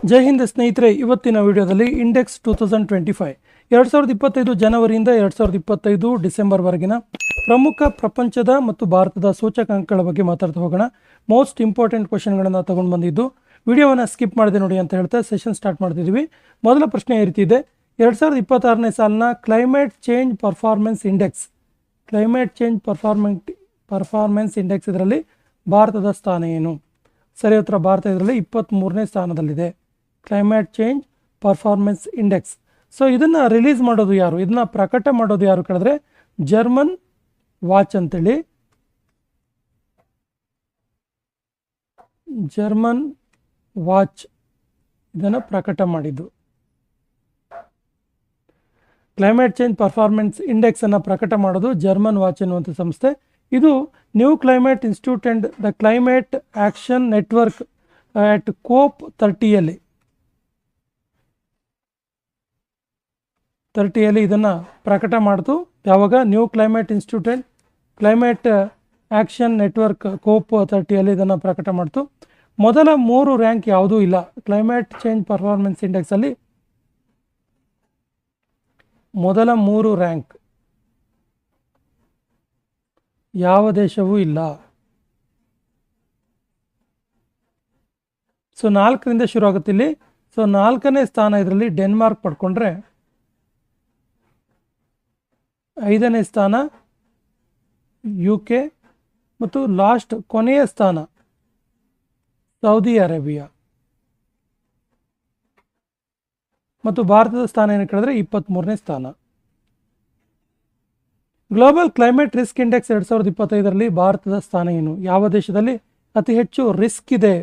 ಜೈ ಹಿಂದ್ ಸ್ನೇಹಿತರೆ, ಇವತ್ತಿನ ವಿಡಿಯೋದಲ್ಲಿ ಇಂಡೆಕ್ಸ್ 2025 2025 ಜನವರಿಯಿಂದ 2025 ಡಿಸೆಂಬರ್ವರೆಗಿನ ಪ್ರಮುಖ ಪ್ರಪಂಚದ ಮತ್ತು ಭಾರತದ ಸೂಚಕಾಂಕಗಳ ಬಗ್ಗೆ ಮಾತಾಡ್ತಾ ಹೋಗೋಣ. ಮೋಸ್ಟ್ ಇಂಪಾರ್ಟೆಂಟ್ ಕ್ವಶನ್ಗಳನ್ನು ತಗೊಂಡು ಬಂದಿದ್ದು ವಿಡಿಯೋವನ್ನು ಸ್ಕಿಪ್ ಮಾಡದೆ ನೋಡಿ ಅಂತ ಹೇಳ್ತಾ ಸೆಷನ್ ಸ್ಟಾರ್ಟ್ ಮಾಡ್ತಿದ್ದೀವಿ. ಮೊದಲ ಪ್ರಶ್ನೆ ಈ ರೀತಿ ಇದೆ: 2026ನೇ ಸಾಲಿನ ಕ್ಲೈಮೇಟ್ ಚೇಂಜ್ ಪರ್ಫಾರ್ಮೆನ್ಸ್ ಇಂಡೆಕ್ಸ್ ಇದರಲ್ಲಿ ಭಾರತದ ಸ್ಥಾನ ಏನು? ಸರಿ ಉತ್ತರ ಭಾರತ ಇದರಲ್ಲಿ 23ನೇ ಸ್ಥಾನದಲ್ಲಿದೆ. Climate change performance index. So ಇದನ್ನು ರಿಲೀಸ್ ಮಾಡೋದು ಯಾರು, ಇದನ್ನು ಪ್ರಕಟ ಮಾಡೋದು ಯಾರು ಕೇಳಿದ್ರೆ ಜರ್ಮನ್ ವಾಚ್ ಅಂತೇಳಿ. ಜರ್ಮನ್ ವಾಚ್ ಇದನ್ನು ಪ್ರಕಟ ಮಾಡಿದ್ದು. ಕ್ಲೈಮೇಟ್ ಚೇಂಜ್ ಪರ್ಫಾರ್ಮೆನ್ಸ್ ಇಂಡೆಕ್ಸ್ ಅನ್ನು ಪ್ರಕಟ ಮಾಡೋದು ಜರ್ಮನ್ ವಾಚ್ ಎನ್ನುವಂಥ ಸಂಸ್ಥೆ. ಇದು New Climate Institute and the Climate Action Network at COP 30ಯಲ್ಲಿ ಇದನ್ನು ಪ್ರಕಟ ಮಾಡ್ತು. ಯಾವಾಗ? New Climate Institute and Climate Action Network COP 30ಯಲ್ಲಿ ಇದನ್ನು ಪ್ರಕಟ ಮಾಡ್ತು. ಮೊದಲ 3 ರ್ಯಾಂಕ್ ಯಾವುದೂ ಇಲ್ಲ ಕ್ಲೈಮೇಟ್ ಚೇಂಜ್ ಪರ್ಫಾರ್ಮೆನ್ಸ್ ಇಂಡೆಕ್ಸಲ್ಲಿ. ಮೊದಲ 3 ರ್ಯಾಂಕ್ ಯಾವ ದೇಶವೂ ಇಲ್ಲ. ಸೊ 4ರಿಂದ ಶುರು ಆಗುತ್ತೆ ಇಲ್ಲಿ. ಸೊ 4ನೇ ಸ್ಥಾನ ಇದರಲ್ಲಿ ಡೆನ್ಮಾರ್ಕ್ ಪಡ್ಕೊಂಡ್ರೆ, 5ನೇ ಸ್ಥಾನ UK ಮತ್ತು ಲಾಸ್ಟ್ ಕೊನೆಯ ಸ್ಥಾನ ಸೌದಿ ಅರೇಬಿಯಾ. ಮತ್ತು ಭಾರತದ ಸ್ಥಾನ ಏನು ಕೇಳಿದ್ರೆ 23ನೇ ಸ್ಥಾನ. ಗ್ಲೋಬಲ್ ಕ್ಲೈಮೇಟ್ ರಿಸ್ಕ್ ಇಂಡೆಕ್ಸ್ 2025ರಲ್ಲಿ ಭಾರತದ ಸ್ಥಾನ ಏನು? ಯಾವ ದೇಶದಲ್ಲಿ ಅತಿ ಹೆಚ್ಚು ರಿಸ್ಕ್ ಇದೆ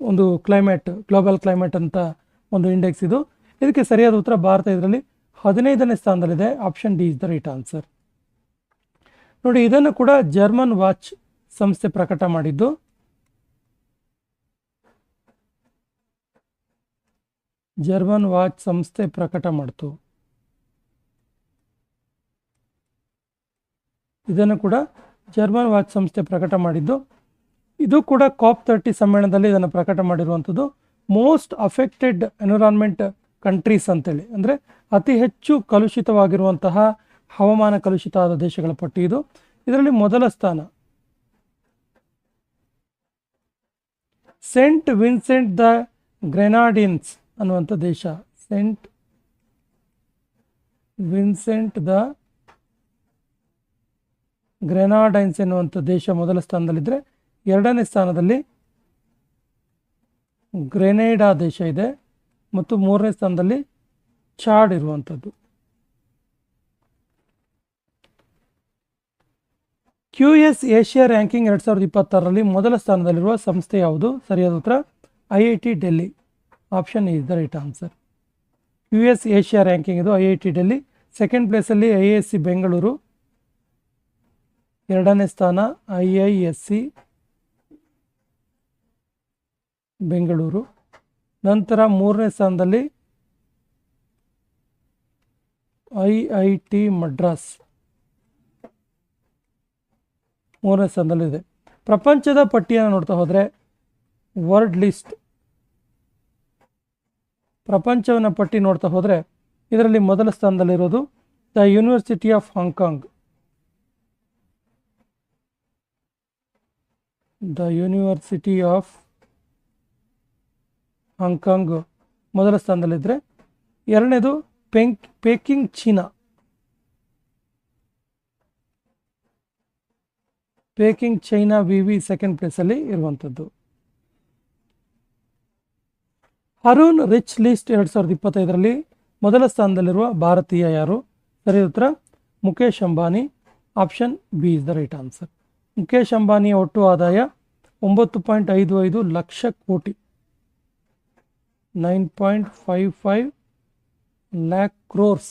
ಒಂದು ಗ್ಲೋಬಲ್ ಕ್ಲೈಮೇಟ್ ಅಂತ ಒಂದು ಇಂಡೆಕ್ಸ್ ಇದು. ಇದಕ್ಕೆ ಸರಿಯಾದ ಉತ್ತರ ಭಾರತ ಇದರಲ್ಲಿ 15ನೇ ಸ್ಥಾನದಲ್ಲಿದೆ. Option D is the right answer. ನೋಡಿ, ಇದನ್ನು ಕೂಡ ಜರ್ಮನ್ ವಾಚ್ ಸಂಸ್ಥೆ ಪ್ರಕಟ ಮಾಡಿದ್ದು. ಜರ್ಮನ್ ವಾಚ್ ಸಂಸ್ಥೆ ಪ್ರಕಟ ಮಾಡ್ತು. ಇದನ್ನು ಕೂಡ ಜರ್ಮನ್ ವಾಚ್ ಸಂಸ್ಥೆ ಪ್ರಕಟ ಮಾಡಿದ್ದು. ಇದು ಕೂಡ ಕಾಪ್ 30 ಸಮ್ಮೇಳನದಲ್ಲಿ ಇದನ್ನು ಪ್ರಕಟ ಮಾಡಿರುವಂಥದ್ದು. ಮೋಸ್ಟ್ ಅಫೆಕ್ಟೆಡ್ ಎನ್ವಿರಾನ್ಮೆಂಟ್ ಕಂಟ್ರೀಸ್ ಅಂತೇಳಿ, ಅಂದರೆ ಅತಿ ಹೆಚ್ಚು ಕಲುಷಿತವಾಗಿರುವಂತಹ ಹವಾಮಾನ ಕಲುಷಿತ ಆದ ದೇಶಗಳ ಪಟ್ಟಿ ಇದು. ಇದರಲ್ಲಿ ಮೊದಲ ಸ್ಥಾನ ಸೇಂಟ್ ವಿನ್ಸೆಂಟ್ ದ ಗ್ರೆನಾಡಿನ್ಸ್ ಅನ್ನುವಂಥ ದೇಶ. ಸೇಂಟ್ ವಿನ್ಸೆಂಟ್ ದ ಗ್ರೆನಾಡೈನ್ಸ್ ಎನ್ನುವಂಥ ದೇಶ ಮೊದಲ ಸ್ಥಾನದಲ್ಲಿದ್ದರೆ, 2ನೇ ಸ್ಥಾನದಲ್ಲಿ ಗ್ರೆನೇಡಾ ದೇಶ ಇದೆ ಮತ್ತು 3ನೇ ಸ್ಥಾನದಲ್ಲಿ ಚಾಡ್ ಇರುವಂಥದ್ದು. QS ಏಷ್ಯಾ ರ್ಯಾಂಕಿಂಗ್ 2026ರಲ್ಲಿ ಮೊದಲ ಸ್ಥಾನದಲ್ಲಿರುವ ಸಂಸ್ಥೆ ಯಾವುದು? ಸರಿಯಾದ ಉತ್ತರ IIT Delhi. Option is the right answer. QS Asia ranking ಇದು IIT ಡೆಲ್ಲಿ. ಸೆಕೆಂಡ್ ಪ್ಲೇಸಲ್ಲಿ IISc ಬೆಂಗಳೂರು, 2ನೇ ಸ್ಥಾನ IISc ಬೆಂಗಳೂರು. ನಂತರ 3ನೇ ಸ್ಥಾನದಲ್ಲಿ IIT ಮಡ್ರಾಸ್ 3ನೇ ಸ್ಥಾನದಲ್ಲಿದೆ. ಪ್ರಪಂಚದ ಪಟ್ಟಿಯನ್ನು ನೋಡ್ತಾ ಹೋದರೆ ವರ್ಲ್ಡ್ ಲಿಸ್ಟ್, ಪ್ರಪಂಚವನ್ನ ಪಟ್ಟಿ ನೋಡ್ತಾ ಹೋದರೆ ಇದರಲ್ಲಿ ಮೊದಲ ಸ್ಥಾನದಲ್ಲಿರೋದು the University of Hong. The University of Hong ಮೊದಲ ಸ್ಥಾನದಲ್ಲಿದ್ದರೆ, 2ನೇದು ಪೇಕಿಂಗ್ ಚೀನಾ. ಪೇಕಿಂಗ್ ಚೈನಾ ವಿವಿ ಸೆಕೆಂಡ್ ಪ್ಲೇಸಲ್ಲಿ ಇರುವಂಥದ್ದು. ಹರೂನ್ ರಿಚ್ ಲಿಸ್ಟ್ 2025ರಲ್ಲಿ ಮೊದಲ ಸ್ಥಾನದಲ್ಲಿರುವ ಭಾರತೀಯ ಯಾರು? ಸರಿಯಾದ ಉತ್ತರ Mukesh Ambani. Option B is the right answer. Mukesh ಅಂಬಾನಿಯ ಒಟ್ಟು ಆದಾಯ 9.55 ಲಕ್ಷ ಕೋಟಿ, 9.55 lakh crores.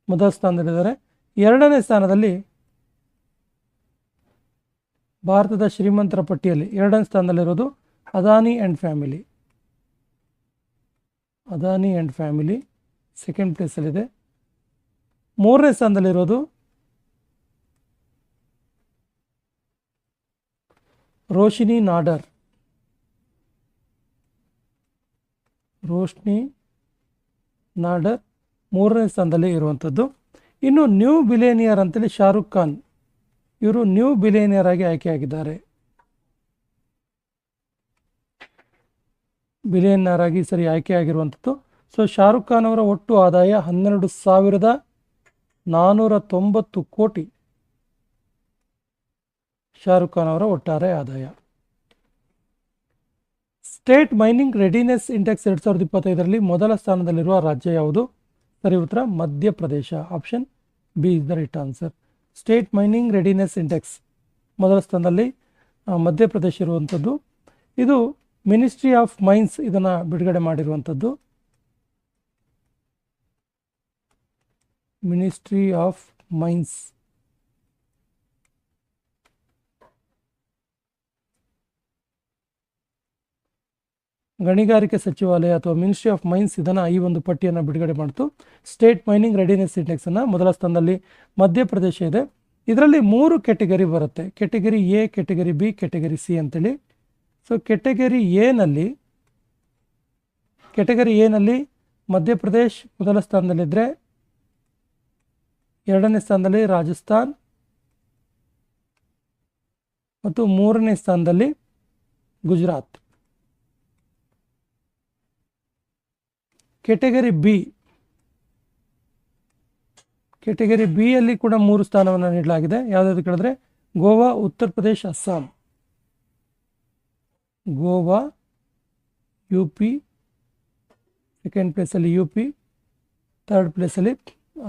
ಮೊದಲ ಸ್ಥಾನದಲ್ಲಿದ್ದಾರೆ. 2ನೇ ಸ್ಥಾನದಲ್ಲಿ ಭಾರತದ ಶ್ರೀಮಂತರ ಪಟ್ಟಿಯಲ್ಲಿ 2ನೇ ಸ್ಥಾನದಲ್ಲಿರೋದು ಅದಾನಿ ಆ್ಯಂಡ್ ಫ್ಯಾಮಿಲಿ ಸೆಕೆಂಡ್ ಪ್ಲೇಸಲ್ಲಿದೆ. 3ನೇ ಸ್ಥಾನದಲ್ಲಿರೋದು ರೋಶಿನಿ ನಾಡರ್. ರೋಶ್ನಿ ನಾಡರ್ ಮೂರನೇ ಸ್ಥಾನದಲ್ಲಿ ಇರುವಂಥದ್ದು. ಇನ್ನು ನ್ಯೂ ಬಿಲಿಯನಿಯರ್ ಅಂತೇಳಿ ಶಾರುಖ್ ಖಾನ್, ಇವರು ನ್ಯೂ ಬಿಲಿಯನಿಯರ್ ಆಗಿ ಆಯ್ಕೆಯಾಗಿದ್ದಾರೆ. ಬಿಲಿಯನಿಯರ್ ಆಗಿ ಸರಿ ಆಯ್ಕೆಯಾಗಿರುವಂಥದ್ದು. ಸೊ ಶಾರುಖ್ ಖಾನ್ ಅವರ ಒಟ್ಟು ಆದಾಯ 12,490 ಕೋಟಿ ಶಾರುಖ್ ಖಾನ್ ಅವರ ಒಟ್ಟಾರೆ ಆದಾಯ. ಸ್ಟೇಟ್ ಮೈನಿಂಗ್ ರೆಡಿನೆಸ್ ಇಂಡೆಕ್ಸ್ 2025ರಲ್ಲಿ ಮೊದಲ ಸ್ಥಾನದಲ್ಲಿರುವ ರಾಜ್ಯ ಯಾವುದು? ಸರಿ ಉತ್ತರ Madhya Pradesh. Option B is the right answer. State mining readiness index ಮೊದಲ ಸ್ಥಾನದಲ್ಲಿ ಮಧ್ಯಪ್ರದೇಶ ಇರುವಂಥದ್ದು. ಇದು ಮಿನಿಸ್ಟ್ರಿ ಆಫ್ ಮೈನ್ಸ್ ಇದನ್ನು ಬಿಡುಗಡೆ ಮಾಡಿರುವಂಥದ್ದು. ಮಿನಿಸ್ಟ್ರಿ ಆಫ್ ಮೈನ್ಸ್ ಗಣಿಗಾರಿಕೆ ಸಚಿವಾಲಯ ಅಥವಾ ಮಿನಿಸ್ಟ್ರಿ ಆಫ್ ಮೈನ್ಸ್ ಇದನ್ನು ಈ ಒಂದು ಪಟ್ಟಿಯನ್ನು ಬಿಡುಗಡೆ ಮಾಡಿತು. ಸ್ಟೇಟ್ ಮೈನಿಂಗ್ ರೆಡಿನೆಸ್ ಇಂಡೆಕ್ಸನ್ನು ಮೊದಲ ಸ್ಥಾನದಲ್ಲಿ ಮಧ್ಯಪ್ರದೇಶ ಇದೆ. ಇದರಲ್ಲಿ 3 ಕ್ಯಾಟಗರಿ ಬರುತ್ತೆ. Category A, category B, category C ಅಂತೇಳಿ. ಸೊ ಕ್ಯಾಟಗರಿ ಎನಲ್ಲಿ ಮಧ್ಯಪ್ರದೇಶ್ ಮೊದಲ ಸ್ಥಾನದಲ್ಲಿದ್ದರೆ, ಎರಡನೇ ಸ್ಥಾನದಲ್ಲಿ ರಾಜಸ್ಥಾನ್ ಮತ್ತು ಮೂರನೇ ಸ್ಥಾನದಲ್ಲಿ ಗುಜರಾತ್. ಕ್ಯಾಟಗರಿ ಬಿ ಯಲ್ಲಿ ಕೂಡ 3 ಸ್ಥಾನವನ್ನು ನೀಡಲಾಗಿದೆ. ಯಾವುದಾದ್ರು ಕೇಳಿದ್ರೆ Goa, Uttar Pradesh, Assam. Goa, U P, second ಪ್ಲೇಸಲ್ಲಿ ಯು ಪಿ, ಥರ್ಡ್ ಪ್ಲೇಸಲ್ಲಿ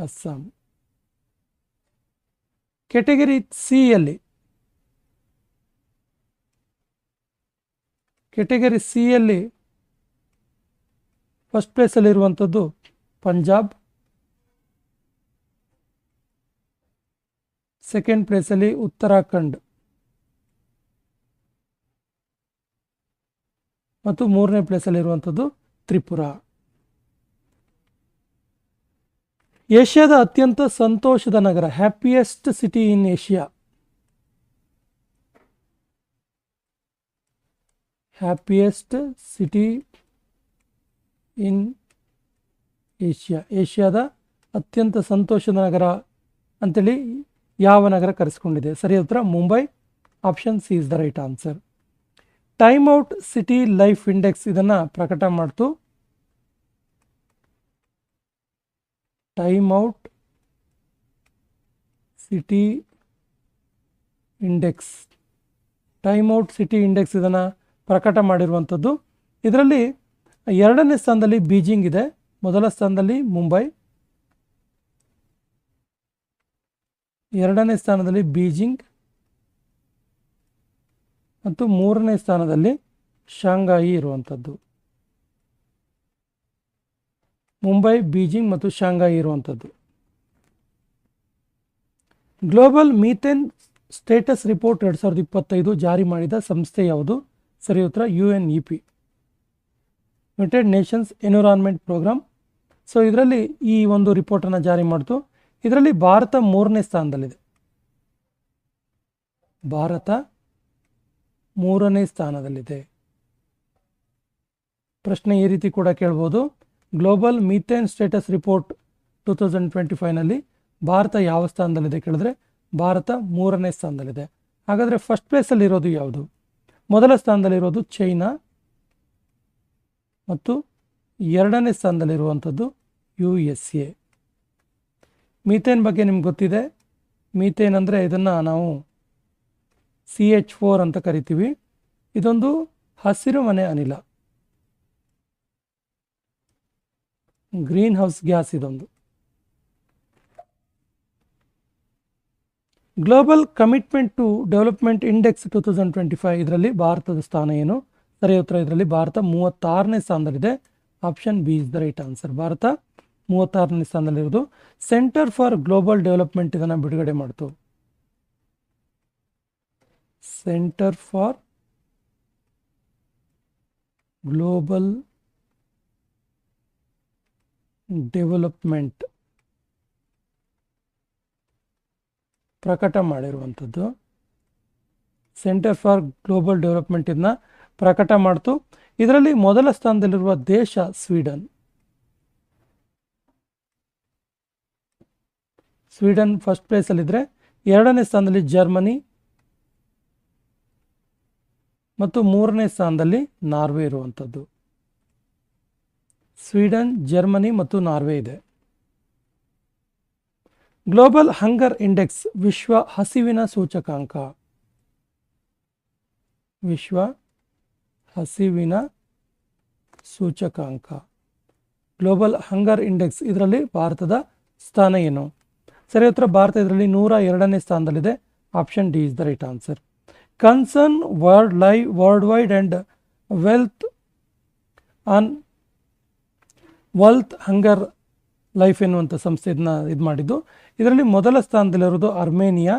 ಅಸ್ಸಾಂ. ಕ್ಯಾಟಗರಿ ಸಿ ಯಲ್ಲಿ ಫಸ್ಟ್ ಪ್ಲೇಸಲ್ಲಿರುವಂಥದ್ದು ಪಂಜಾಬ್, ಸೆಕೆಂಡ್ ಪ್ಲೇಸಲ್ಲಿ ಉತ್ತರಾಖಂಡ್ ಮತ್ತು ಮೂರನೇ ಪ್ಲೇಸಲ್ಲಿರುವಂಥದ್ದು ತ್ರಿಪುರಾ. ಏಷ್ಯಾದ ಅತ್ಯಂತ ಸಂತೋಷದ ನಗರ, happiest city in Asia. Happiest city in ಏಷ್ಯಾದ ಅತ್ಯಂತ ಸಂತೋಷದ ನಗರ ಅಂತೇಳಿ ಯಾವ ನಗರ ಕರೆಸಿಕೊಂಡಿದೆ? ಸರಿಯಾದ ಉತ್ತರ Mumbai. Option C is the right answer. Time out city life index ಇದನ್ನು ಪ್ರಕಟ ಮಾಡ್ತು. ಟೈಮ್ ಔಟ್ ಸಿಟಿ ಇಂಡೆಕ್ಸ್ ಇದನ್ನು ಪ್ರಕಟ ಮಾಡಿರುವಂಥದ್ದು. ಇದರಲ್ಲಿ ಎರಡನೇ ಸ್ಥಾನದಲ್ಲಿ ಬೀಜಿಂಗ್ ಇದೆ, ಮೊದಲ ಸ್ಥಾನದಲ್ಲಿ ಮುಂಬೈ, ಎರಡನೇ ಸ್ಥಾನದಲ್ಲಿ ಬೀಜಿಂಗ್ ಮತ್ತು ಮೂರನೇ ಸ್ಥಾನದಲ್ಲಿ ಶಾಂಘಾಯಿ ಇರುವಂಥದ್ದು. ಮುಂಬೈ, ಬೀಜಿಂಗ್ ಮತ್ತು ಶಾಂಘಾಯಿ ಇರುವಂಥದ್ದು. ಗ್ಲೋಬಲ್ ಮೀಥೇನ್ ಸ್ಟೇಟಸ್ ರಿಪೋರ್ಟ್ 2025 ಜಾರಿ ಮಾಡಿದ ಸಂಸ್ಥೆ ಯಾವುದು? ಸರಿ ಉತ್ತರ UNEP, United Nations environment programme. So ಇದರಲ್ಲಿ ಈ ಒಂದು ರಿಪೋರ್ಟನ್ನು ಜಾರಿ ಮಾಡಿತು. ಇದರಲ್ಲಿ ಭಾರತ ಮೂರನೇ ಸ್ಥಾನದಲ್ಲಿದೆ. ಪ್ರಶ್ನೆ ಈ ರೀತಿ ಕೂಡ ಕೇಳ್ಬೋದು, ಗ್ಲೋಬಲ್ ಮೀಥೇನ್ ಸ್ಟೇಟಸ್ ರಿಪೋರ್ಟ್ 2025ನಲ್ಲಿ ಭಾರತ ಯಾವ ಸ್ಥಾನದಲ್ಲಿದೆ ಕೇಳಿದ್ರೆ ಭಾರತ ಮೂರನೇ ಸ್ಥಾನದಲ್ಲಿದೆ. ಹಾಗಾದರೆ ಫಸ್ಟ್ ಪ್ಲೇಸಲ್ಲಿ ಇರೋದು ಯಾವುದು? ಮೊದಲ ಸ್ಥಾನದಲ್ಲಿರೋದು ಚೈನಾ ಮತ್ತು ಎರಡನೇ ಸ್ಥಾನದಲ್ಲಿರುವಂಥದ್ದು USA. ಮೀಥೇನ್ ಬಗ್ಗೆ ನಿಮ್ಗೆ ಗೊತ್ತಿದೆ. ಮೀಥೇನ್ ಅಂದರೆ ಇದನ್ನು ನಾವು CH4 ಅಂತ ಕರಿತೀವಿ. ಇದೊಂದು ಹಸಿರು ಮನೆ ಅನಿಲ, ಗ್ರೀನ್ ಹೌಸ್ ಗ್ಯಾಸ್ ಇದೊಂದು. Global commitment to development index 2025 ಇದರಲ್ಲಿ ಭಾರತದ ಸ್ಥಾನ ಏನು? ಸರಿಯಾದ ಉತ್ತರ ಇದರಲ್ಲಿ ಭಾರತ 36ನೇ ಸ್ಥಾನದಲ್ಲಿದೆ. Option B is the right answer. Bharat 36ನೇ ಸ್ಥಾನದಲ್ಲಿರೋದು. ಸೆಂಟರ್ ಫಾರ್ ಗ್ಲೋಬಲ್ ಡೆವಲಪ್ಮೆಂಟ್ ಇದನ್ನು ಬಿಡುಗಡೆ ಮಾಡ್ತು. ಸೆಂಟರ್ ಫಾರ್ ಗ್ಲೋಬಲ್ ಡೆವಲಪ್ಮೆಂಟ್ ಪ್ರಕಟ ಮಾಡಿರುವಂಥದ್ದು. ಸೆಂಟರ್ ಫಾರ್ ಗ್ಲೋಬಲ್ ಡೆವಲಪ್ಮೆಂಟ್ ಇದನ್ನ ಪ್ರಕಟ ಮಾಡ್ತು. ಇದರಲ್ಲಿ ಮೊದಲ ಸ್ಥಾನದಲ್ಲಿರುವ ದೇಶ ಸ್ವೀಡನ್. ಸ್ವೀಡನ್ ಫಸ್ಟ್ ಪ್ಲೇಸಲ್ಲಿದ್ದರೆ, ಎರಡನೇ ಸ್ಥಾನದಲ್ಲಿ ಜರ್ಮನಿ ಮತ್ತು ಮೂರನೇ ಸ್ಥಾನದಲ್ಲಿ ನಾರ್ವೆ ಇರುವಂಥದ್ದು. ಸ್ವೀಡನ್, ಜರ್ಮನಿ ಮತ್ತು ನಾರ್ವೆ ಇದೆ. ಗ್ಲೋಬಲ್ ಹಂಗರ್ ಇಂಡೆಕ್ಸ್, ವಿಶ್ವ ಹಸಿವಿನ ಸೂಚಕಾಂಕ. ವಿಶ್ವ ಹಸಿವಿನ ಸೂಚಕಾಂಕ, ಗ್ಲೋಬಲ್ ಹಂಗರ್ ಇಂಡೆಕ್ಸ್, ಇದರಲ್ಲಿ ಭಾರತದ ಸ್ಥಾನ ಏನು? ಸರಿ ಉತ್ತರ ಭಾರತ ಇದರಲ್ಲಿ 102ನೇ ಸ್ಥಾನದಲ್ಲಿದೆ. Option D is the right answer. Concern world wide and wealth hunger life ಎನ್ನುವಂಥ ಸಂಸ್ಥೆ ಇದನ್ನ ಇದು ಮಾಡಿದ್ದು. ಇದರಲ್ಲಿ ಮೊದಲ ಸ್ಥಾನದಲ್ಲಿರೋದು ಅರ್ಮೇನಿಯಾ,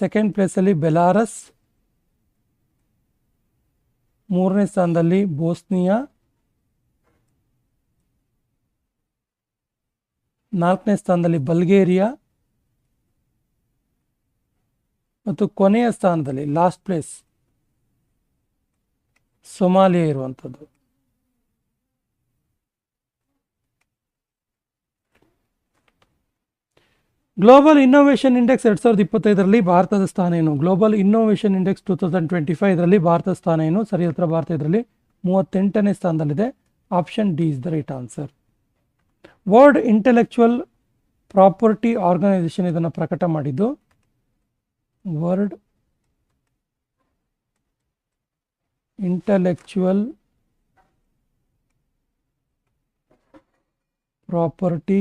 ಸೆಕೆಂಡ್ ಪ್ಲೇಸಲ್ಲಿ ಬೆಲಾರಸ್, ಮೂರನೇ ಸ್ಥಾನದಲ್ಲಿ ಬೋಸ್ನಿಯಾ, ನಾಲ್ಕನೇ ಸ್ಥಾನದಲ್ಲಿ ಬಲ್ಗೇರಿಯಾ ಮತ್ತು ಕೊನೆಯ ಸ್ಥಾನದಲ್ಲಿ ಲಾಸ್ಟ್ ಪ್ಲೇಸ್ ಸೊಮಾಲಿಯಾ ಇರುವಂಥದ್ದು. ಗ್ಲೋಬಲ್ ಇನ್ನೋವೇಷನ್ ಇಂಡೆಕ್ಸ್ 2025ರಲ್ಲಿ ಭಾರತದ ಸ್ಥಾನ ಏನು? ಗ್ಲೋಬಲ್ ಇನ್ನೋವೇಷನ್ ಇಂಡೆಕ್ಸ್ 2025 ಇದರಲ್ಲಿ ಭಾರತದ ಸ್ಥಾನ ಏನು? ಸರಿ ಉತ್ತರ ಭಾರತ ಇದರಲ್ಲಿ 38ನೇ ಸ್ಥಾನದಲ್ಲಿದೆ. Option D is the right answer. World Intellectual Property Organization ಇದನ್ನು ಪ್ರಕಟ ಮಾಡಿದ್ದು. ವರ್ಲ್ಡ್ ಇಂಟೆಲೆಕ್ಚುವಲ್ ಪ್ರಾಪರ್ಟಿ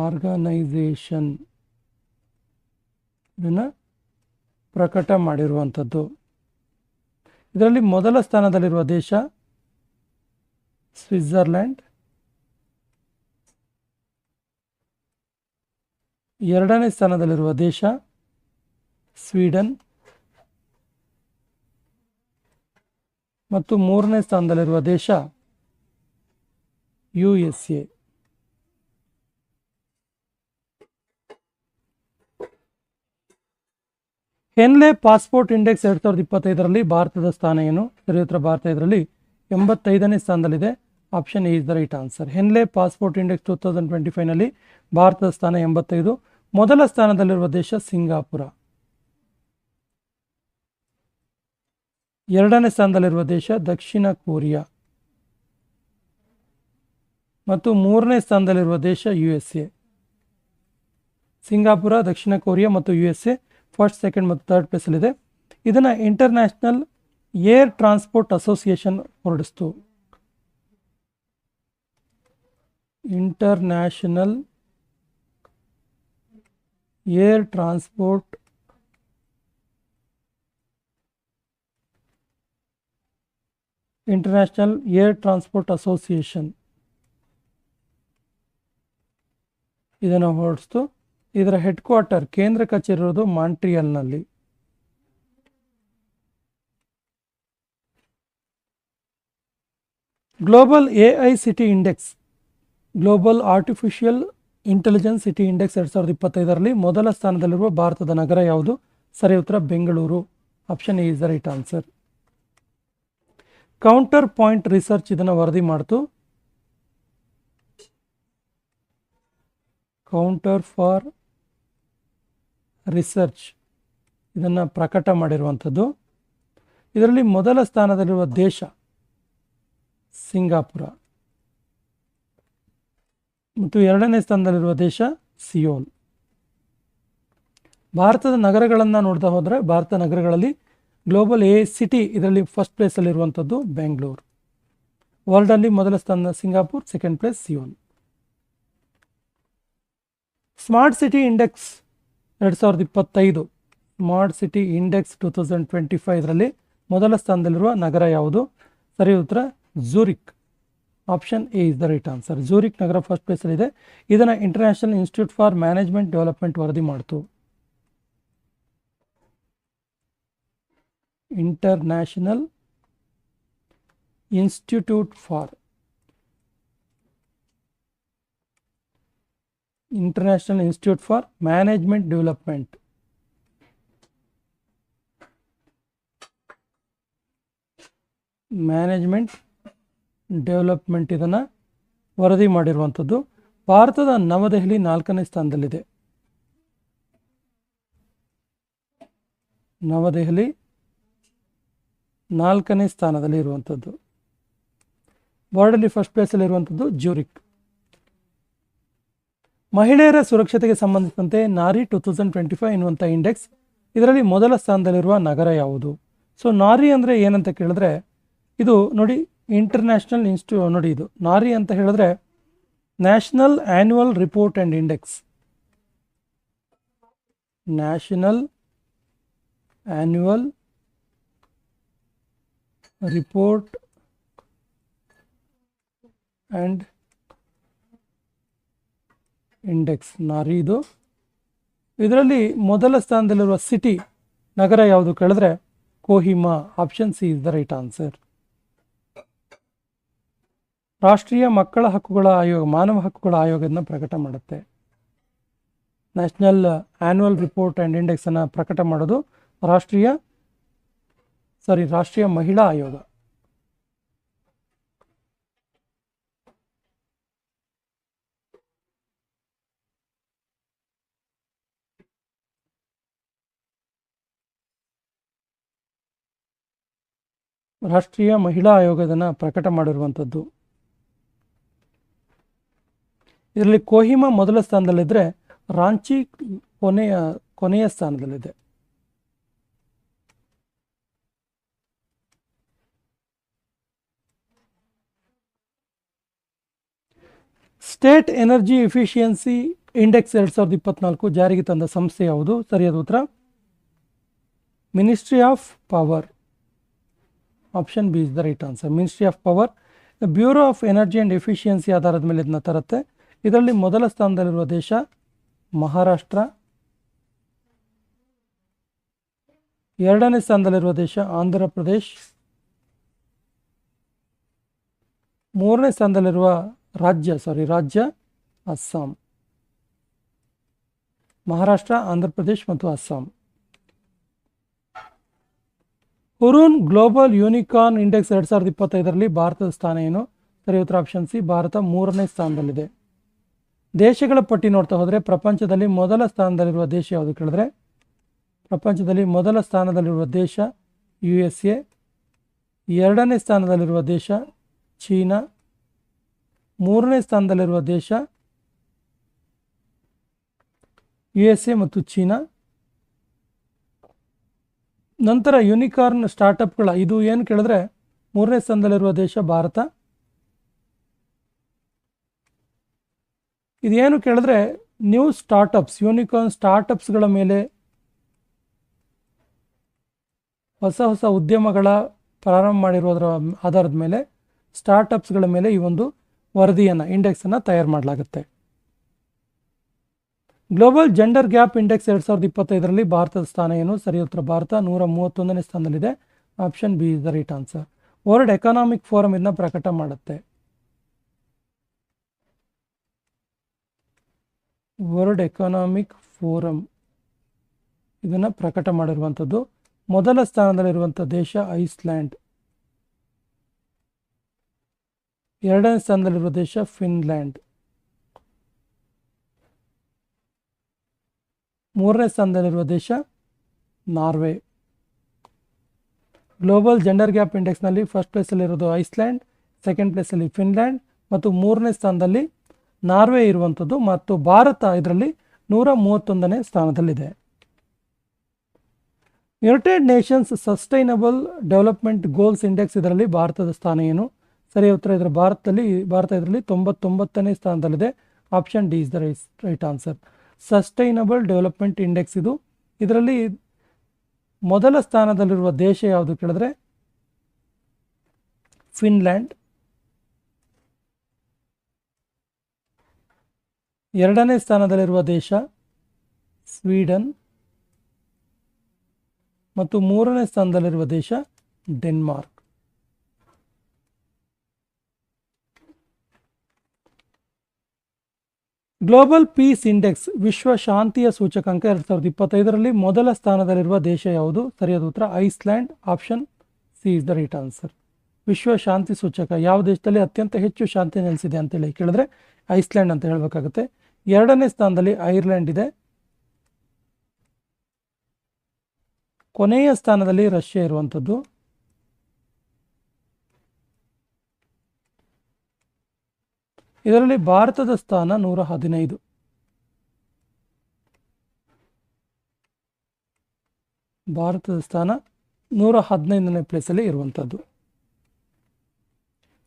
ಆರ್ಗನೈಸೇಷನ್ ಇದನ್ನು ಪ್ರಕಟ ಮಾಡಿರುವಂಥದ್ದು. ಇದರಲ್ಲಿ ಮೊದಲ ಸ್ಥಾನದಲ್ಲಿರುವ ದೇಶ ಸ್ವಿಟ್ಜರ್ಲ್ಯಾಂಡ್, ಎರಡನೇ ಸ್ಥಾನದಲ್ಲಿರುವ ದೇಶ ಸ್ವೀಡನ್ ಮತ್ತು ಮೂರನೇ ಸ್ಥಾನದಲ್ಲಿರುವ ದೇಶ USA. ಹೆನ್ಲೆ ಪಾಸ್ಪೋರ್ಟ್ ಇಂಡೆಕ್ಸ್ 2025ರಲ್ಲಿ ಭಾರತದ ಸ್ಥಾನ ಏನು? ಸರಿ ಉತ್ತರ ಭಾರತ ಇದರಲ್ಲಿ 85ನೇ ಸ್ಥಾನದಲ್ಲಿದೆ. Option A is the right answer. Henley Passport Index 2025ನಲ್ಲಿ ಭಾರತದ ಸ್ಥಾನ 85. ಮೊದಲ ಸ್ಥಾನದಲ್ಲಿರುವ ದೇಶ ಸಿಂಗಾಪುರ, ಎರಡನೇ ಸ್ಥಾನದಲ್ಲಿರುವ ದೇಶ ದಕ್ಷಿಣ ಕೊರಿಯಾ ಮತ್ತು ಮೂರನೇ ಸ್ಥಾನದಲ್ಲಿರುವ ದೇಶ USA. ಸಿಂಗಾಪುರ, ದಕ್ಷಿಣ ಕೊರಿಯಾ ಮತ್ತು USA ಫಸ್ಟ್, ಸೆಕೆಂಡ್ ಮತ್ತು ಥರ್ಡ್ ಪ್ಲೇಸಲ್ಲಿದೆ. ಇದನ್ನು ಇಂಟರ್ನ್ಯಾಷನಲ್ ಏರ್ ಟ್ರಾನ್ಸ್ಪೋರ್ಟ್ ಅಸೋಸಿಯೇಷನ್ ಹೊರಡಿಸ್ತು. ಇಂಟರ್ನ್ಯಾಷನಲ್ ಏರ್ ಟ್ರಾನ್ಸ್ಪೋರ್ಟ್ ಅಸೋಸಿಯೇಷನ್ ಇದನ್ನು ಹೊರಡಿಸ್ತು. ಇದರ ಹೆಡ್ ಕ್ವಾರ್ಟರ್, ಕೇಂದ್ರ ಕಚೇರಿ ಇರೋದು ಮಾಂಟ್ರಿಯಲ್ನಲ್ಲಿ. Global AI city index, Global Artificial Intelligence City Index 2025ರಲ್ಲಿ ಮೊದಲ ಸ್ಥಾನದಲ್ಲಿರುವ ಭಾರತದ ನಗರ ಯಾವುದು? ಸರಿ ಉತ್ತರ Bengaluru. Option A is the right answer. Counterpoint Research ಇದನ್ನು ವರದಿ ಮಾಡ್ತು. ಕೌಂಟರ್ ಫಾರ್ ರಿಸರ್ಚ್ ಇದನ್ನು ಪ್ರಕಟ ಮಾಡಿರುವಂಥದ್ದು. ಇದರಲ್ಲಿ ಮೊದಲ ಸ್ಥಾನದಲ್ಲಿರುವ ದೇಶ ಸಿಂಗಾಪುರ ಮತ್ತು ಎರಡನೇ ಸ್ಥಾನದಲ್ಲಿರುವ ದೇಶ ಸಿಯೋಲ್. ಭಾರತದ ನಗರಗಳನ್ನು ನೋಡ್ತಾ ಹೋದರೆ, ಭಾರತ ನಗರಗಳಲ್ಲಿ ಗ್ಲೋಬಲ್ AI ಸಿಟಿ ಇದರಲ್ಲಿ ಫಸ್ಟ್ ಪ್ಲೇಸಲ್ಲಿರುವಂಥದ್ದು ಬೆಂಗಳೂರು. ವರ್ಲ್ಡಲ್ಲಿ ಮೊದಲ ಸ್ಥಾನ Singapore, second place Seoul. Smart City Index 2025, Smart City Index 2025 ಇದರಲ್ಲಿ ಮೊದಲ ಸ್ಥಾನದಲ್ಲಿರುವ ನಗರ ಯಾವುದು? ಸರಿ ಉತ್ತರ Zurich. Option A is the right answer. Zurich ನಗರ ಫಸ್ಟ್ ಪ್ಲೇಸಲ್ಲಿದೆ. ಇದನ್ನು International Institute for Management Development ವರದಿ ಮಾಡ್ತು. International Institute for International Institute for Management Development. Management Development ಇದನ್ನು ವರದಿ ಮಾಡಿರುವಂಥದ್ದು. ಭಾರತದ ನವದೆಹಲಿ 4ನೇ ಸ್ಥಾನದಲ್ಲಿದೆ. ನವದೆಹಲಿ 4ನೇ ಸ್ಥಾನದಲ್ಲಿ ಇರುವಂಥದ್ದು. ವರ್ಲ್ಡಲ್ಲಿ ಫಸ್ಟ್ ಪ್ಲೇಸಲ್ಲಿ ಇರುವಂಥದ್ದು ಜ್ಯೂರಿಕ್. ಮಹಿಳೆಯರ ಸುರಕ್ಷತೆಗೆ ಸಂಬಂಧಿಸಿದಂತೆ ನಾರಿ 2025 ಎನ್ನುವಂಥ ಇಂಡೆಕ್ಸ್, ಇದರಲ್ಲಿ ಮೊದಲ ಸ್ಥಾನದಲ್ಲಿರುವ ನಗರ ಯಾವುದು? ಸೊ ನಾರಿ ಅಂದರೆ ಏನಂತ ಕೇಳಿದ್ರೆ ಇದು ನೋಡಿ ಇಂಟರ್ನ್ಯಾಷನಲ್ ಇನ್ಸ್ಟಿಟ್ಯೂಟ್, ನೋಡಿ ಇದು ನಾರಿ ಅಂತ ಹೇಳಿದ್ರೆ national annual report and index. National annual report and index, ನಾರಿ ಇದು. ಇದರಲ್ಲಿ ಮೊದಲ ಸ್ಥಾನದಲ್ಲಿರುವ ಸಿಟಿ ನಗರ ಯಾವುದು ಕೇಳಿದ್ರೆ Kohima. Option C is the right answer. ರಾಷ್ಟ್ರೀಯ ಮಕ್ಕಳ ಹಕ್ಕುಗಳ ಆಯೋಗ, ಮಾನವ ಹಕ್ಕುಗಳ ಆಯೋಗವನ್ನು ಪ್ರಕಟ ಮಾಡುತ್ತೆ. ನ್ಯಾಷನಲ್ ಆ್ಯನ್ಯುವಲ್ ರಿಪೋರ್ಟ್ ಆ್ಯಂಡ್ ಇಂಡೆಕ್ಸನ್ನು ಪ್ರಕಟ ಮಾಡೋದು ರಾಷ್ಟ್ರೀಯ ಮಹಿಳಾ ಆಯೋಗ. ರಾಷ್ಟ್ರೀಯ ಮಹಿಳಾ ಆಯೋಗದನ್ನು ಪ್ರಕಟ ಮಾಡಿರುವಂಥದ್ದು. ಇದರಲ್ಲಿ ಕೋಹಿಮಾ ಮೊದಲ ಸ್ಥಾನದಲ್ಲಿದ್ದರೆ ರಾಂಚಿ ಕೊನೆಯ ಸ್ಥಾನದಲ್ಲಿದೆ. ಸ್ಟೇಟ್ ಎನರ್ಜಿ ಎಫಿಷಿಯನ್ಸಿ ಇಂಡೆಕ್ಸ್ 2024 ಜಾರಿಗೆ ತಂದ ಸಂಸ್ಥೆ ಯಾವುದು? ಸರಿಯಾದ ಉತ್ತರ ministry of power. Option B is the right answer. Ministry of power bureau of energy and efficiency ಆಧಾರದ ಮೇಲೆ ಇದನ್ನು ತರುತ್ತೆ. ಇದರಲ್ಲಿ ಮೊದಲ ಸ್ಥಾನದಲ್ಲಿರುವ ದೇಶ ಮಹಾರಾಷ್ಟ್ರ, ಎರಡನೇ ಸ್ಥಾನದಲ್ಲಿರುವ ದೇಶ ಆಂಧ್ರ ಪ್ರದೇಶ್, ಮೂರನೇ ಸ್ಥಾನದಲ್ಲಿರುವ ರಾಜ್ಯ ಅಸ್ಸಾಂ. ಮಹಾರಾಷ್ಟ್ರ, ಆಂಧ್ರ ಪ್ರದೇಶ್ ಮತ್ತು Assam. Hurun Global Unicorn Index 2025ರಲ್ಲಿ ಭಾರತದ ಸ್ಥಾನ ಏನು? ಸರಿ ಉತ್ತರ ಆಪ್ಷನ್ ಸಿ, ಭಾರತ 3ನೇ ಸ್ಥಾನದಲ್ಲಿದೆ. ದೇಶಗಳ ಪಟ್ಟಿ ನೋಡ್ತಾ ಹೋದರೆ ಪ್ರಪಂಚದಲ್ಲಿ ಮೊದಲ ಸ್ಥಾನದಲ್ಲಿರುವ ದೇಶ ಯಾವುದು ಕೇಳಿದ್ರೆ ಪ್ರಪಂಚದಲ್ಲಿ ಮೊದಲ ಸ್ಥಾನದಲ್ಲಿರುವ ದೇಶ USA, ಎರಡನೇ ಸ್ಥಾನದಲ್ಲಿರುವ ದೇಶ ಚೀನಾ, ಮೂರನೇ ಸ್ಥಾನದಲ್ಲಿರುವ ದೇಶ USA ಮತ್ತು ಚೀನಾ. ನಂತರ ಯೂನಿಕಾರ್ನ್ ಸ್ಟಾರ್ಟಪ್ಗಳ ಇದು ಏನು ಕೇಳಿದ್ರೆ ಮೂರನೇ ಸ್ಥಾನದಲ್ಲಿರುವ ದೇಶ ಭಾರತ. ಇದೇನು ಕೇಳಿದ್ರೆ ನ್ಯೂ ಸ್ಟಾರ್ಟಪ್ಸ್, ಯೂನಿಕಾರ್ನ್ ಸ್ಟಾರ್ಟಪ್ಸ್ಗಳ ಮೇಲೆ ಹೊಸ ಉದ್ಯಮಗಳ ಪ್ರಾರಂಭ ಮಾಡಿರೋದರ ಆಧಾರದ ಮೇಲೆ ಸ್ಟಾರ್ಟಪ್ಸ್ಗಳ ಮೇಲೆ ಈ ಒಂದು ವರದಿಯನ್ನು ಇಂಡೆಕ್ಸನ್ನು ತಯಾರು ಮಾಡಲಾಗುತ್ತೆ. ಗ್ಲೋಬಲ್ ಜೆಂಡರ್ ಗ್ಯಾಪ್ ಇಂಡೆಕ್ಸ್ 2025ರಲ್ಲಿ ಭಾರತದ ಸ್ಥಾನ ಏನು? ಸರಿ ಉತ್ತರ ಭಾರತ 131ನೇ ಸ್ಥಾನದಲ್ಲಿದೆ. Option B is the right answer. World economic forum ಇದನ್ನ ಪ್ರಕಟ ಮಾಡುತ್ತೆ. ವರ್ಲ್ಡ್ ಎಕನಾಮಿಕ್ ಫೋರಮ್ ಇದನ್ನು ಪ್ರಕಟ ಮಾಡಿರುವಂಥದ್ದು. ಮೊದಲ ಸ್ಥಾನದಲ್ಲಿರುವಂಥ ದೇಶ ಐಸ್ಲ್ಯಾಂಡ್, ಎರಡನೇ ಸ್ಥಾನದಲ್ಲಿರುವ ದೇಶ ಫಿನ್ಲ್ಯಾಂಡ್, ಮೂರನೇ ಸ್ಥಾನದಲ್ಲಿರುವ ದೇಶ ನಾರ್ವೆ. ಗ್ಲೋಬಲ್ ಜೆಂಡರ್ ಗ್ಯಾಪ್ ಇಂಡೆಕ್ಸ್ನಲ್ಲಿ ಫಸ್ಟ್ ಪ್ಲೇಸಲ್ಲಿರೋದು ಐಸ್ಲ್ಯಾಂಡ್, ಸೆಕೆಂಡ್ ಪ್ಲೇಸಲ್ಲಿ ಫಿನ್ಲ್ಯಾಂಡ್ ಮತ್ತು ಮೂರನೇ ಸ್ಥಾನದಲ್ಲಿ ನಾರ್ವೆ ಇರುವಂಥದ್ದು. ಮತ್ತು ಭಾರತ ಇದರಲ್ಲಿ 131ನೇ ಸ್ಥಾನದಲ್ಲಿದೆ. United Nations sustainable development goals index ಇದರಲ್ಲಿ ಭಾರತದ ಸ್ಥಾನ ಏನು? ಸರಿಯ ಉತ್ತರ ಇದರ ಭಾರತ ಇದರಲ್ಲಿ 99ನೇ ಸ್ಥಾನದಲ್ಲಿದೆ. Option D is the right answer. Sustainable development index ಇದು. ಇದರಲ್ಲಿ ಮೊದಲ ಸ್ಥಾನದಲ್ಲಿರುವ ದೇಶ ಯಾವುದು ಕೇಳಿದ್ರೆ ಫಿನ್ಲ್ಯಾಂಡ್, ಎರಡನೇ ಸ್ಥಾನದಲ್ಲಿರುವ ದೇಶ ಸ್ವೀಡನ್ ಮತ್ತು ಮೂರನೇ ಸ್ಥಾನದಲ್ಲಿರುವ ದೇಶ ಡೆನ್ಮಾರ್ಕ್. ಗ್ಲೋಬಲ್ ಪೀಸ್ ಇಂಡೆಕ್ಸ್ ವಿಶ್ವ ಶಾಂತಿಯ ಸೂಚಕಾಂಕ 2025ರಲ್ಲಿ ಮೊದಲ ಸ್ಥಾನದಲ್ಲಿರುವ ದೇಶ ಯಾವುದು? ಸರಿಯಾದ ಉತ್ತರ Iceland. Option C is the right answer. ವಿಶ್ವ ಶಾಂತಿ ಸೂಚಕ ಯಾವ ದೇಶದಲ್ಲಿ ಅತ್ಯಂತ ಹೆಚ್ಚು ಶಾಂತಿ ನೆಲೆಸಿದೆ ಅಂತೇಳಿ ಕೇಳಿದ್ರೆ ಐಸ್ಲ್ಯಾಂಡ್ ಅಂತ ಹೇಳಬೇಕಾಗುತ್ತೆ. 2ನೇ ಸ್ಥಾನದಲ್ಲಿ ಐರ್ಲೆಂಡ್ ಇದೆ. ಕೊನೆಯ ಸ್ಥಾನದಲ್ಲಿ ರಷ್ಯಾ ಇರುವಂಥದ್ದು. ಇದರಲ್ಲಿ ಭಾರತದ ಸ್ಥಾನ 115. ಭಾರತದ ಸ್ಥಾನ 115ನೇ ಪ್ಲೇಸಲ್ಲಿ ಇರುವಂಥದ್ದು.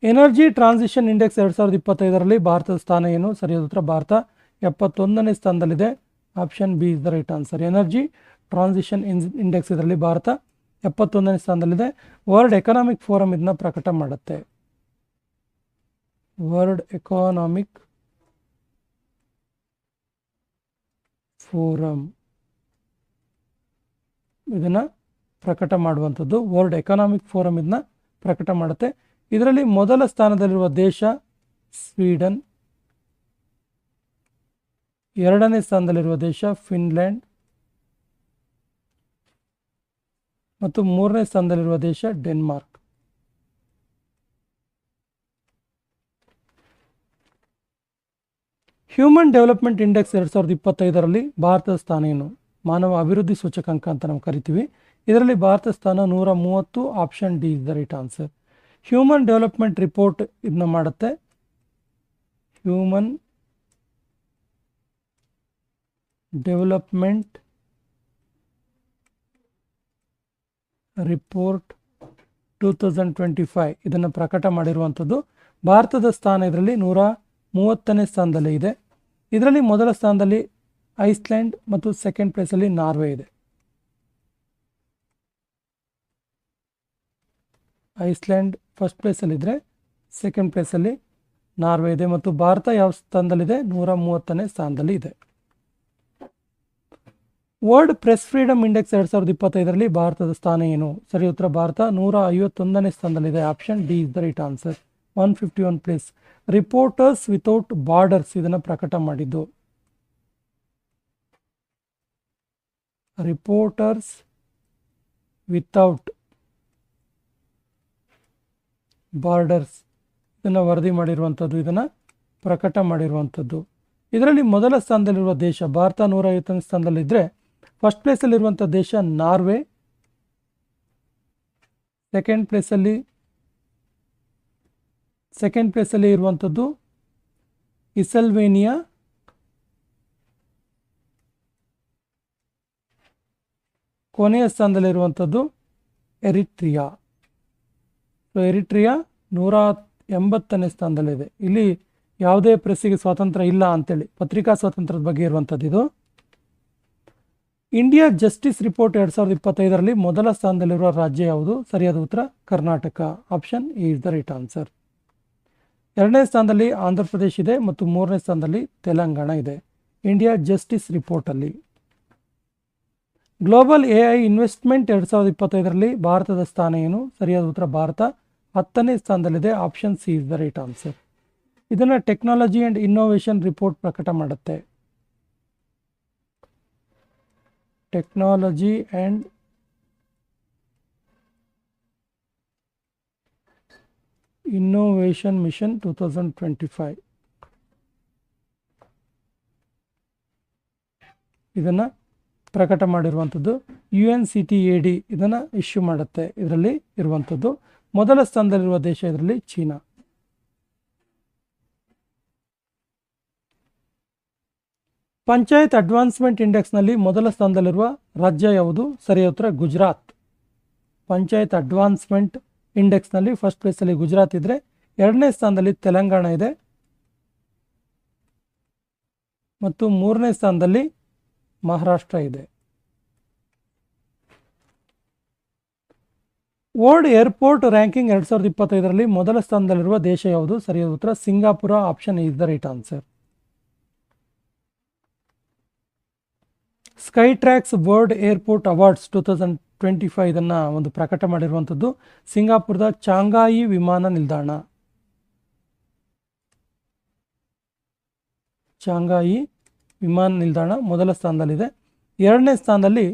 ಎನರ್ಜಿ ಟ್ರಾನ್ಸಿಷನ್ ಇಂಡೆಕ್ಸ್ 2025ರಲ್ಲಿ ಭಾರತದ ಸ್ಥಾನ ಏನು? ಸರಿಯಾದ ಉತ್ತರ ಭಾರತ 71ನೇ ಸ್ಥಾನದಲ್ಲಿದೆ. Option B is the right answer. Energy transition index ಇದರಲ್ಲಿ ಭಾರತ 71ನೇ ಸ್ಥಾನದಲ್ಲಿದೆ. ವರ್ಲ್ಡ್ ಎಕನಾಮಿಕ್ ಫೋರಮ್ ಇದನ್ನ ಪ್ರಕಟ ಮಾಡುತ್ತೆ. ವರ್ಲ್ಡ್ ಎಕಾನಮಿಕ್ ಫೋರಮ್ ಇದನ್ನು ಪ್ರಕಟ ಮಾಡುವಂಥದ್ದು. ವರ್ಲ್ಡ್ ಎಕನಾಮಿಕ್ ಫೋರಮ್ ಇದನ್ನ ಪ್ರಕಟ ಮಾಡುತ್ತೆ. ಇದರಲ್ಲಿ ಮೊದಲ ಸ್ಥಾನದಲ್ಲಿರುವ ದೇಶ ಸ್ವೀಡನ್, 2ನೇ ಸ್ಥಾನದಲ್ಲಿರುವ ದೇಶ ಫಿನ್ಲ್ಯಾಂಡ್ ಮತ್ತು 3ನೇ ಸ್ಥಾನದಲ್ಲಿರುವ ದೇಶ ಡೆನ್ಮಾರ್ಕ್. ಹ್ಯೂಮನ್ ಡೆವಲಪ್ಮೆಂಟ್ ಇಂಡೆಕ್ಸ್ 2025ರಲ್ಲಿ ಭಾರತದ ಸ್ಥಾನ ಏನು? ಮಾನವ ಅಭಿವೃದ್ಧಿ ಸೂಚಕಾಂಕ ಅಂತ ನಾವು ಕರಿತೀವಿ. ಇದರಲ್ಲಿ ಭಾರತದ ಸ್ಥಾನ 130. Option D is the right answer. Human development report ಇದನ್ನ ಮಾಡುತ್ತೆ. ಹ್ಯೂಮನ್ ಡೆವಲಪ್ಮೆಂಟ್ ರಿಪೋರ್ಟ್ 2025 ಇದನ್ನು ಪ್ರಕಟ ಮಾಡಿರುವಂಥದ್ದು. ಭಾರತದ ಸ್ಥಾನ ಇದರಲ್ಲಿ 130ನೇ ಸ್ಥಾನದಲ್ಲಿ ಇದೆ. ಇದರಲ್ಲಿ ಮೊದಲ ಸ್ಥಾನದಲ್ಲಿ ಐಸ್ಲ್ಯಾಂಡ್ ಮತ್ತು ಸೆಕೆಂಡ್ ಪ್ಲೇಸಲ್ಲಿ ನಾರ್ವೆ ಇದೆ. ಐಸ್ಲ್ಯಾಂಡ್ ಫಸ್ಟ್ ಪ್ಲೇಸಲ್ಲಿದ್ದರೆ ಸೆಕೆಂಡ್ ಪ್ಲೇಸಲ್ಲಿ ನಾರ್ವೆ ಇದೆ ಮತ್ತು ಭಾರತ ಯಾವ ಸ್ಥಾನದಲ್ಲಿದೆ? 130ನೇ ಸ್ಥಾನದಲ್ಲಿ ಇದೆ. ವರ್ಲ್ಡ್ ಪ್ರೆಸ್ ಫ್ರೀಡಮ್ ಇಂಡೆಕ್ಸ್ 2025ರಲ್ಲಿ ಭಾರತದ ಸ್ಥಾನ ಏನು? ಸರಿ ಉತ್ತರ ಭಾರತ 151ನೇ ಸ್ಥಾನದಲ್ಲಿದೆ. Option D is the right answer. 151 place. Reporters without borders ಇದನ್ನು ಪ್ರಕಟ ಮಾಡಿದ್ದು. ರಿಪೋರ್ಟರ್ಸ್ ವಿತೌಟ್ ಬಾರ್ಡರ್ಸ್ ಇದನ್ನು ವರದಿ ಮಾಡಿರುವಂಥದ್ದು, ಇದನ್ನು ಪ್ರಕಟ ಮಾಡಿರುವಂಥದ್ದು. ಇದರಲ್ಲಿ ಮೊದಲ ಸ್ಥಾನದಲ್ಲಿರುವ ದೇಶ ಭಾರತ 150ನೇ ಸ್ಥಾನದಲ್ಲಿದ್ದರೆ ಫಸ್ಟ್ ಪ್ಲೇಸಲ್ಲಿರುವಂಥ ದೇಶ ನಾರ್ವೆ, ಸೆಕೆಂಡ್ ಪ್ಲೇಸಲ್ಲಿ ಇರುವಂಥದ್ದು ಇಸಲ್ವೇನಿಯಾ, ಕೊನೆಯ ಸ್ಥಾನದಲ್ಲಿರುವಂಥದ್ದು ಎರಿಟ್ರಿಯಾ. ಎರಿಟ್ರಿಯಾ 180ನೇ ಸ್ಥಾನದಲ್ಲಿದೆ. ಇಲ್ಲಿ ಯಾವುದೇ ಪ್ರೆಸ್ಸಿಗೆ ಸ್ವಾತಂತ್ರ್ಯ ಇಲ್ಲ ಅಂತೇಳಿ ಪತ್ರಿಕಾ ಸ್ವಾತಂತ್ರ್ಯದ ಬಗ್ಗೆ ಇರುವಂಥದ್ದು ಇದು. ಇಂಡಿಯಾ ಜಸ್ಟಿಸ್ ರಿಪೋರ್ಟ್ 2025ರಲ್ಲಿ ಮೊದಲ ಸ್ಥಾನದಲ್ಲಿರುವ ರಾಜ್ಯ ಯಾವುದು? ಸರಿಯಾದ ಉತ್ತರ Karnataka. Option A is the right answer. 2ನೇ ಸ್ಥಾನದಲ್ಲಿ ಆಂಧ್ರ ಪ್ರದೇಶ್ ಇದೆ ಮತ್ತು 3ನೇ ಸ್ಥಾನದಲ್ಲಿ ತೆಲಂಗಾಣ ಇದೆ ಇಂಡಿಯಾ ಜಸ್ಟಿಸ್ ರಿಪೋರ್ಟಲ್ಲಿ. ಗ್ಲೋಬಲ್ AI ಇನ್ವೆಸ್ಟ್ಮೆಂಟ್ 2025ರಲ್ಲಿ ಭಾರತದ ಸ್ಥಾನ ಏನು? ಸರಿಯಾದ ಉತ್ತರ ಭಾರತ 10ನೇ ಸ್ಥಾನದಲ್ಲಿದೆ. Option C is the right answer. ಇದನ್ನು ಟೆಕ್ನಾಲಜಿ ಆ್ಯಂಡ್ ಇನ್ನೋವೇಷನ್ ರಿಪೋರ್ಟ್ ಪ್ರಕಟ ಮಾಡುತ್ತೆ. ಟೆಕ್ನಾಲಜಿ ಆ್ಯಂಡ್ ಇನ್ನೋವೇಷನ್ ಮಿಷನ್ 2025 ಇದನ್ನು ಪ್ರಕಟ ಮಾಡಿರುವಂಥದ್ದು. UNCTAD ಇದನ್ನು ಇಶ್ಯೂ ಮಾಡುತ್ತೆ. ಇದರಲ್ಲಿ ಇರುವಂಥದ್ದು ಮೊದಲ ಸ್ಥಾನದಲ್ಲಿರುವ ದೇಶ ಇದರಲ್ಲಿ ಚೀನಾ. ಪಂಚಾಯತ್ ಅಡ್ವಾನ್ಸ್ಮೆಂಟ್ ಇಂಡೆಕ್ಸ್ನಲ್ಲಿ ಮೊದಲ ಸ್ಥಾನದಲ್ಲಿರುವ ರಾಜ್ಯ ಯಾವುದು? ಸರಿಯಾದ ಉತ್ತರ ಗುಜರಾತ್. ಪಂಚಾಯತ್ ಅಡ್ವಾನ್ಸ್ಮೆಂಟ್ ಇಂಡೆಕ್ಸ್ನಲ್ಲಿ ಫಸ್ಟ್ ಪ್ಲೇಸಲ್ಲಿ ಗುಜರಾತ್ ಇದ್ದರೆ 2ನೇ ಸ್ಥಾನದಲ್ಲಿ ತೆಲಂಗಾಣ ಇದೆ ಮತ್ತು 3ನೇ ಸ್ಥಾನದಲ್ಲಿ ಮಹಾರಾಷ್ಟ್ರ ಇದೆ. ವರ್ಲ್ಡ್ ಏರ್ಪೋರ್ಟ್ ರ್ಯಾಂಕಿಂಗ್ 2025ರಲ್ಲಿ ಮೊದಲ ಸ್ಥಾನದಲ್ಲಿರುವ ದೇಶ ಯಾವುದು? ಸರಿಯಾದ ಉತ್ತರ Singapore. Option is the right answer. Skytrax world airport awards 2025 ಇದನ್ನು ಒಂದು ಪ್ರಕಟ ಮಾಡಿರುವಂಥದ್ದು ಸಿಂಗಾಪುರದ ಚಾಂಗಾಯಿ ವಿಮಾನ ನಿಲ್ದಾಣ. ಶಾಂಘಾಯಿ ವಿಮಾನ ನಿಲ್ದಾಣ ಮೊದಲ ಸ್ಥಾನದಲ್ಲಿದೆ. ಎರಡನೇ ಸ್ಥಾನದಲ್ಲಿ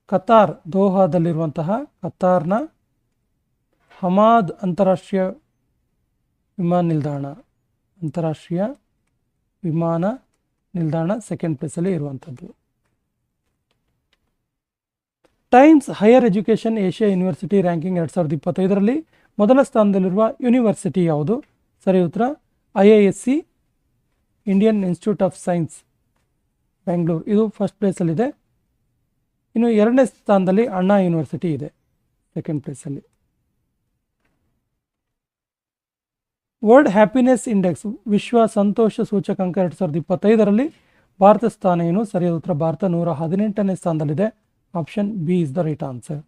ಕತಾರ್ ದೋಹಾದಲ್ಲಿರುವಂತಹ ಕತಾರ್ನ ಹಮಾದ್ ಅಂತಾರಾಷ್ಟ್ರೀಯ ವಿಮಾನ ನಿಲ್ದಾಣ ಸೆಕೆಂಡ್ ಪ್ಲೇಸಲ್ಲಿ ಇರುವಂಥದ್ದು. Times Higher Education Asia University Ranking 2025ರಲ್ಲಿ ಮೊದಲ ಸ್ಥಾನದಲ್ಲಿರುವ ಯೂನಿವರ್ಸಿಟಿ ಯಾವುದು? ಸರಿ ಉತ್ತರ IISc, Indian Institute of Science Bengaluru, ಇದು ಫಸ್ಟ್ ಪ್ಲೇಸಲ್ಲಿದೆ. ಇನ್ನು ಎರಡನೇ ಸ್ಥಾನದಲ್ಲಿ ಅಣ್ಣಾ ಯೂನಿವರ್ಸಿಟಿ ಇದೆ ಸೆಕೆಂಡ್ ಪ್ಲೇಸಲ್ಲಿ. ವರ್ಲ್ಡ್ ಹ್ಯಾಪಿನೆಸ್ ಇಂಡೆಕ್ಸ್ ವಿಶ್ವ ಸಂತೋಷ ಸೂಚಕಾಂಕ 2025ರಲ್ಲಿ ಭಾರತ ಸ್ಥಾನ ಏನು? ಸರಿಯಾದ ಉತ್ತರ ಭಾರತ 118ನೇ ಸ್ಥಾನದಲ್ಲಿದೆ. Option B is the right answer.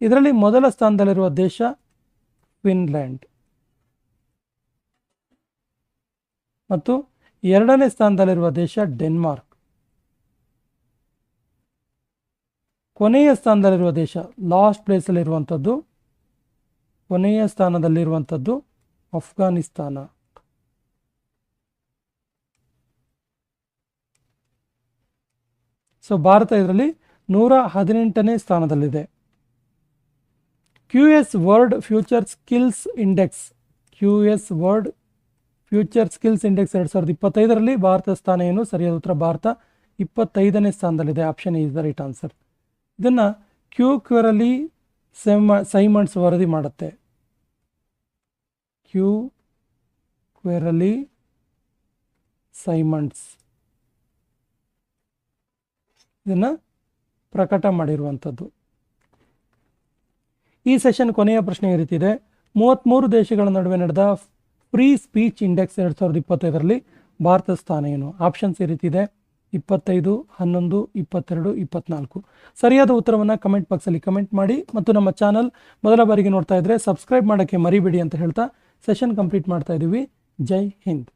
ಇದರಲ್ಲಿ ಮೊದಲ ಸ್ಥಾನದಲ್ಲಿರುವ ದೇಶ ಫಿನ್ಲ್ಯಾಂಡ್ ಮತ್ತು ಎರಡನೇ ಸ್ಥಾನದಲ್ಲಿರುವ ದೇಶ ಡೆನ್ಮಾರ್ಕ್. ಕೊನೆಯ ಸ್ಥಾನದಲ್ಲಿರುವ ದೇಶ, ಲಾಸ್ಟ್ ಪ್ಲೇಸಲ್ಲಿರುವಂಥದ್ದು, ಕೊನೆಯ ಸ್ಥಾನದಲ್ಲಿರುವಂಥದ್ದು ಅಫ್ಘಾನಿಸ್ತಾನ. ಸೊ ಭಾರತ ಇದರಲ್ಲಿ 118ನೇ ಸ್ಥಾನದಲ್ಲಿದೆ. QS World Future Skills Index 2025ರಲ್ಲಿ ಭಾರತ ಸ್ಥಾನ ಏನು? ಸರಿಯಾದ ಉತ್ತರ ಭಾರತ 25ನೇ ಸ್ಥಾನದಲ್ಲಿದೆ. Option is the right answer. ಇದನ್ನು ಕ್ಯೂಕ್ವೆರಲಿ ಸೈಮಂಡ್ಸ್ ವರದಿ ಮಾಡುತ್ತೆ. ಕ್ಯೂಕ್ವೆರಲಿ ಸೈಮಂಡ್ಸ್ ಇದನ್ನು ಪ್ರಕಟ ಮಾಡಿರುವಂಥದ್ದು. ಈ ಸೆಷನ್ ಕೊನೆಯ ಪ್ರಶ್ನೆ ಈ ರೀತಿ ಇದೆ. 33 ದೇಶಗಳ ನಡುವೆ ನಡೆದ ಫ್ರೀ ಸ್ಪೀಚ್ ಇಂಡೆಕ್ಸ್ 2025ರಲ್ಲಿ ಭಾರತ ಸ್ಥಾನ ಏನು? ಆಪ್ಷನ್ಸ್ ಈ ರೀತಿ ಇದೆ: 25, 11, 22, 24. ಸರಿಯಾದ ಉತ್ತರವನ್ನು ಕಮೆಂಟ್ ಬಾಕ್ಸಲ್ಲಿ ಕಮೆಂಟ್ ಮಾಡಿ ಮತ್ತು ನಮ್ಮ ಚಾನಲ್ ಮೊದಲ ಬಾರಿಗೆ ನೋಡ್ತಾ ಇದ್ದರೆ ಸಬ್ಸ್ಕ್ರೈಬ್ ಮಾಡೋಕ್ಕೆ ಮರಿಬೇಡಿ ಅಂತ ಹೇಳ್ತಾ ಸೆಷನ್ ಕಂಪ್ಲೀಟ್ ಮಾಡ್ತಾ ಇದ್ದೀವಿ. ಜೈ ಹಿಂದ್.